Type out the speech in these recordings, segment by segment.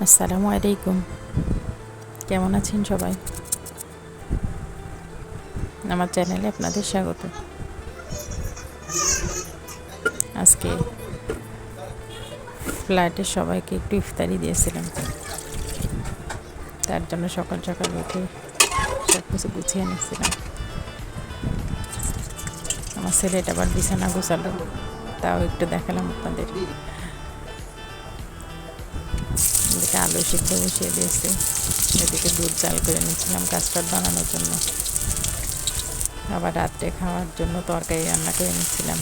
আসসালামু আলাইকুম। কেমন আছেন সবাই? আমার চ্যানেলে আপনাদের স্বাগত। আজকে ফ্ল্যাটের সবাইকে একটু ইফতারি দিয়েছিলাম, তার জন্য সকাল সকাল উঠে সব কিছু গুছিয়ে নিচ্ছিলাম। আমার ছেলেটা আবার বিছানা গোছালো, তাও একটু দেখালাম আপনাদের। এদিকে আলু সিদ্ধ বসিয়ে দিয়েছে, এদিকে দুধ জাল করে নিচ্ছিলাম কাস্টার্ড বানানোর জন্য। আবার রাত্রে খাওয়ার জন্য তরকারি রান্না করে নিচ্ছিলাম,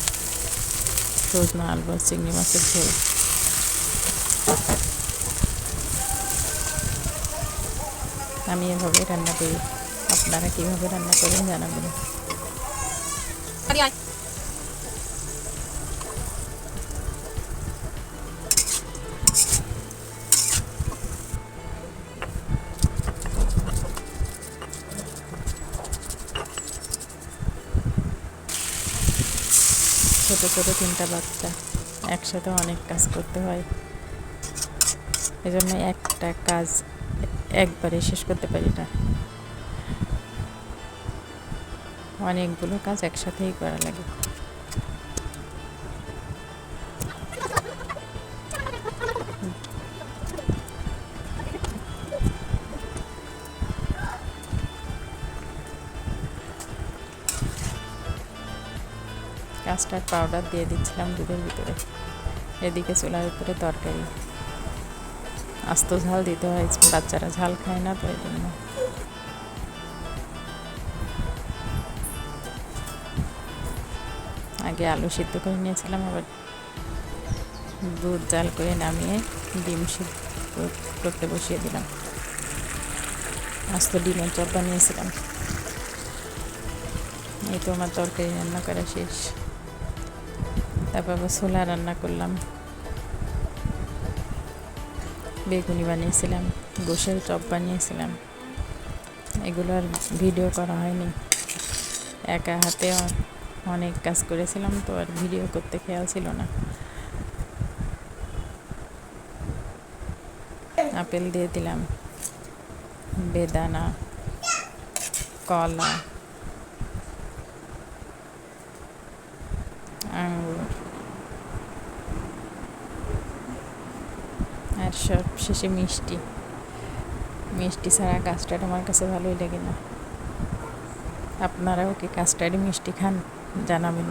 সজনা আলু চিংড়ি মাছের ঝোল। আমি এভাবে রান্না করি, আপনারা কীভাবে রান্না করেন জানাবেন। ছোটো ছোটো 3টা বাচ্চা, একসাথে অনেক কাজ করতে হয়, এজন্য একটা কাজ একবারে শেষ করতে পারি না, অনেকগুলো কাজ একসাথেই করা লাগে। কাস্টার্ড পাউডার দিয়ে দিচ্ছিলাম দুধের ভিতরে। এদিকে চুলার উপরে তরকারি, আস্ত ঝাল দিতে হয়, বাচ্চারা ঝাল খায় না, তো এই জন্য। আগে আলু সিদ্ধ করে নিয়েছিলাম, আবার দুধ জাল করে নামিয়ে ডিম সিদ্ধ করতে বসিয়ে দিলাম। আস্ত ডিমের চপ বানিয়েছিলাম। এই তো আমার তরকারি রান্না করা শেষ। তারপর আবার ছোলা রান্না করলাম, বেগুনি বানিয়েছিলাম, গোশের চপ বানিয়েছিলাম। এগুলো আর ভিডিও করা হয়নি, একা হাতে অনেক কাজ করেছিলাম, তো আর ভিডিও করতে খেয়াল ছিল না। আপেল দিয়ে দিলাম, বেদানা, কলা, আঙুর, আর সব শেষে মিষ্টি। মিষ্টি ছাড়া কাস্টার্ড আমার কাছে ভালোই লাগে না। আপনারাও কি কাস্টার্ডে মিষ্টি খান? জানাবেন।